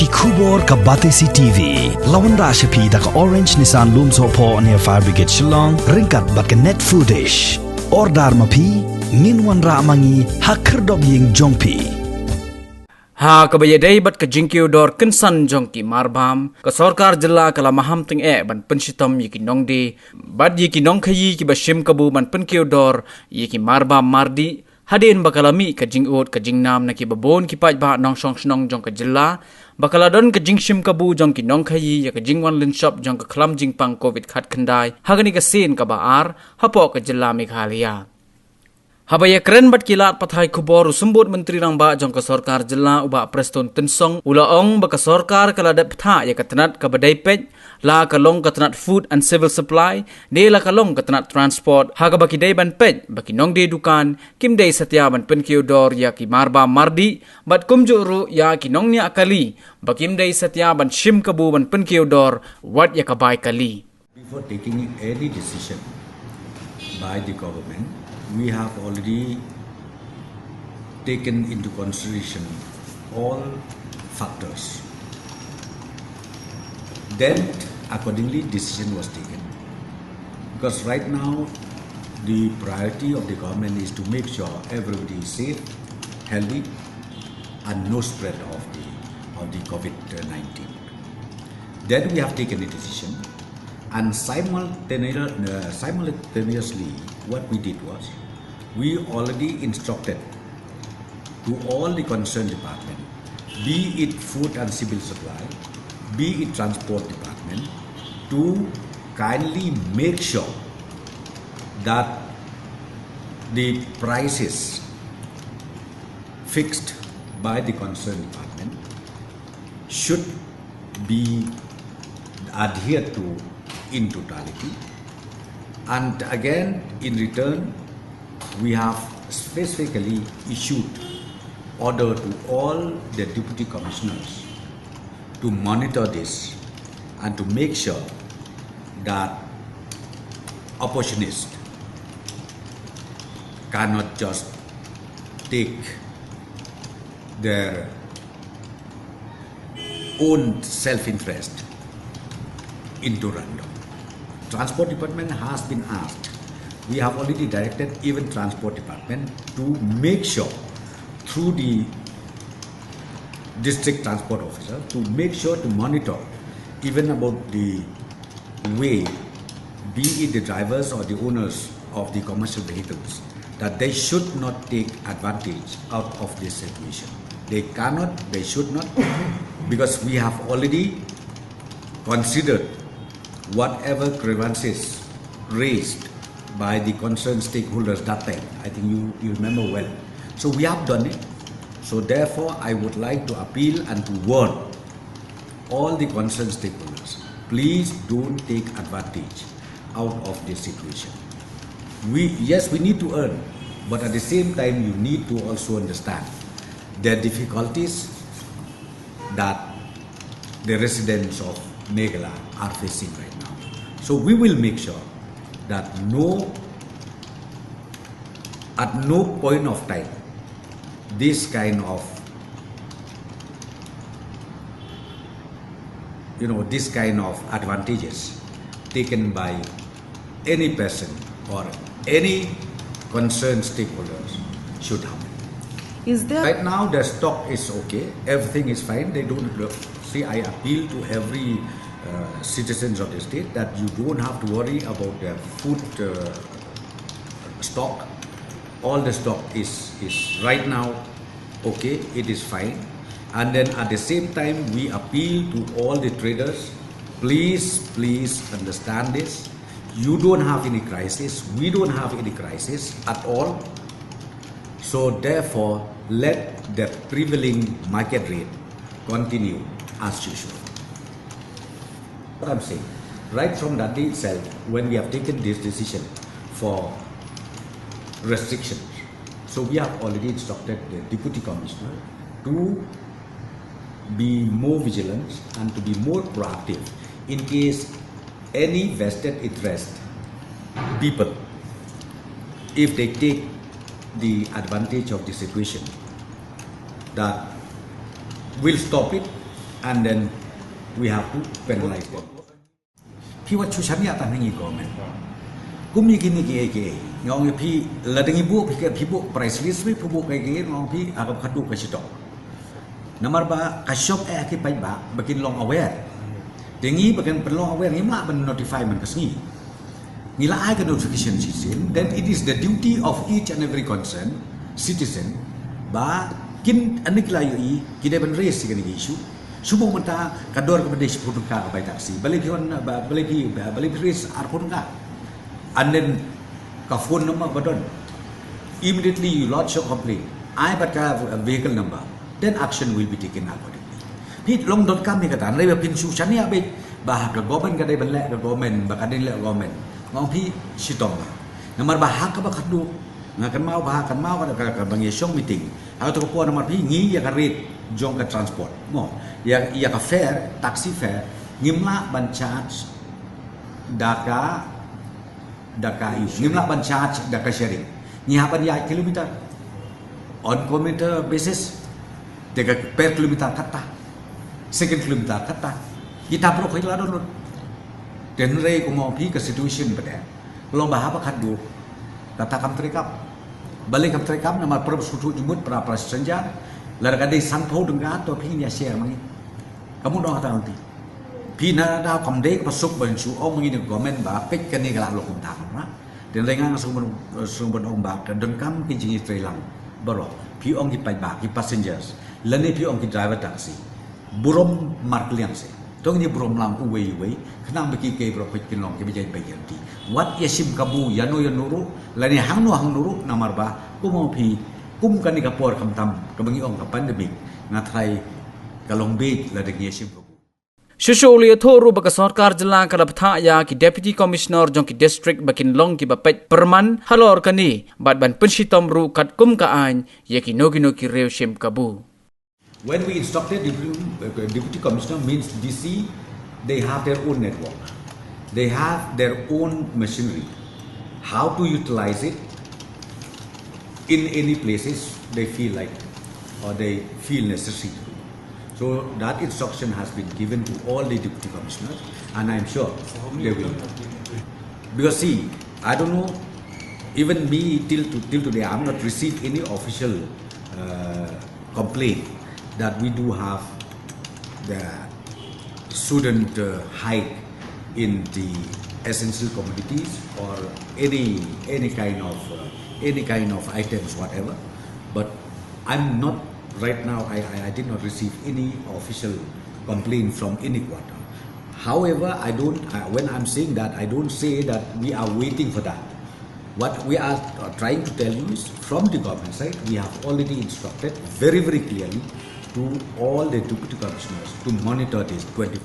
Kubor ka Batesi TV. Lawan Rashapi da ka Orange Nissan Looms Hopo near Fire Brigade Shillong. Ringkat bat ka net foodish. Ordar mapi. Minwan ra mangi hakerdog ying jongpi. Ha kabayadai bat ka jingkiu dor kensan jongki marbam ka sarkar jilla kala maham ting ban penshitam yiki nongdi bat yiki nong khayi ki bashim kabu ban penkiu dor yiki marbam mardi hadin bakalami ka jingot ka jingnam na ki babon ki paj ba nong song snong jong ka jilla bakaladon ka jingshim kabu jong ki nong khayi ya ka jingwan lin shop jong ka khlam jingpang covid khat khandai hagani ka sin ka baar hapo ka jilla meghalaya Habaya keren bat kilat pathai kubor sumbut menteri rangba jong ka sarkar jilla uba preston tensong ulaong baka sarkar kala dat patha ya katanat ka badai pej la kalong katanat food and civil supply de la kalong katanat transport haga baki dai ban pej baki nong de dukan kim dai satya ban penkiu dor ya ki marba mardi bat kumjuru ya ki nong ni akali bakim dai satya ban shim kabu ban penkiu dor wat ya kabai kali. Before taking any decision by the government, we have already taken into consideration all factors. Then, accordingly, decision was taken. Because right now, the priority of the government is to make sure everybody is safe, healthy, and no spread of the COVID-19. Then we have taken a decision. And simultaneously, what we did was, we already instructed to all the concerned department, be it food and civil supply, be it transport department, to kindly make sure that the prices fixed by the concerned department should be adhered to in totality, and again in return we have specifically issued order to all the deputy commissioners to monitor this and to make sure that opportunists cannot just take their own self-interest into random. Transport department has been asked. We have already directed even transport department to make sure through the district transport officer to make sure to monitor even about the way, be it the drivers or the owners of the commercial vehicles, that they should not take advantage out of this situation. They cannot, they should not, because we have already considered whatever grievances raised by the concerned stakeholders that time. I think you remember well. So we have done it. So therefore, I would like to appeal and to warn all the concerned stakeholders, please don't take advantage out of this situation. Yes, we need to earn, but at the same time, you need to also understand the difficulties that the residents of Meghalaya are facing right now. So we will make sure that at no point of time this kind of advantages taken by any person or any concerned stakeholders should happen. Is there right now the stock is okay, everything is fine. They don't see. I appeal to every citizens of the state that you don't have to worry about their food stock. All the stock is right now okay, it is fine. And then at the same time we appeal to all the traders, please understand this. You don't have any crisis, we don't have any crisis at all. So therefore let the prevailing market rate continue as usual. What I'm saying, right from that day itself, when we have taken this decision for restrictions, so we have already instructed the deputy commissioner to be more vigilant and to be more proactive in case any vested interest people, if they take the advantage of the situation, that will stop it and then we have to penalize them. Pi wat chu chan ya tan ngi government. Kum ni kini ke ngong pi la dengi bu pi bu price list pi bu ke ngong pi agak khadu ka sitok. Nomor ba ka shop ki pai ba bakin long aware. Dengi bakin long aware ni ma ban notify man kasni. Nila ai ka notification system, then it is the duty of each and every concerned citizen ba kin anikla yu kide ban raise kan issue subuh mata kador kepada sepuluh ka bai taksi balik raise arpun ka and then ka phone number badon immediately you lodge your complaint I but have a vehicle number then action will be taken accordingly pit long dot kam ni kata nai ba pin su chan ya be ba ka government ka dai ban le ka government ba ka dai le government ngong pi sitong nomor ba hak ka ba khadu ngakan mau ka bang yesong meeting atau ko nomor pi ngi ya ka rate jong ka transport mo ya ka fare taxi fare ngimla ban charge daka ngimla ban charge daka sharing ni haban ya kilometer on kilometer basis deka per kilometer kata second kilometer kata kita pro khoi la don den re ko mo pi ka situation ba de lo ba ha ba khadu kata kam terikap balik kam terikap nama perlu suatu jumut para senja lara kadai sanpau dengan atau pin ya share mangi kamu dong kata nanti pina da kam dek pasuk bancu ong mangi government ba pek kan ni kala lo kum tang na den rengang sumber ong ba dan kam kinjing Thailand baro pi ong ki pai ba ki passengers lani pi ong ki driver taxi burom markliang se tong ni burom lang uwei kenang beki ke bro pek kin long ki bijai bagian ti wat yasim kabu yano yanuru lani hang nuru namar ba kumo pi kum kan ni kapor kam tam kabangi ong ka pandemic ngathai kalong be la de yasim kabu Shushulia thoru baka sarkar jila kalaptha ya ki deputy commissioner jong ki district bakin long ki bapet perman halor kani bat ban penshitom ru kat kum ka an ya ki nogi rew shim kabu. When we instructed deputy commissioner means DC, they have their own network. They have their own machinery. How to utilize it in any places they feel like or they feel necessary to do. So that instruction has been given to all the deputy commissioners, and I am sure they will. Because see, I don't know, even me till today, I have not received any official complaint that we do have the student hike in the essential commodities or any kind of items, whatever. But I'm not right now. I did not receive any official complaint from any quarter. However, when I'm saying that, I don't say that we are waiting for that. What we are trying to tell you is, from the government side, we have already instructed very, very clearly to all the deputy commissioners to monitor this 24/7.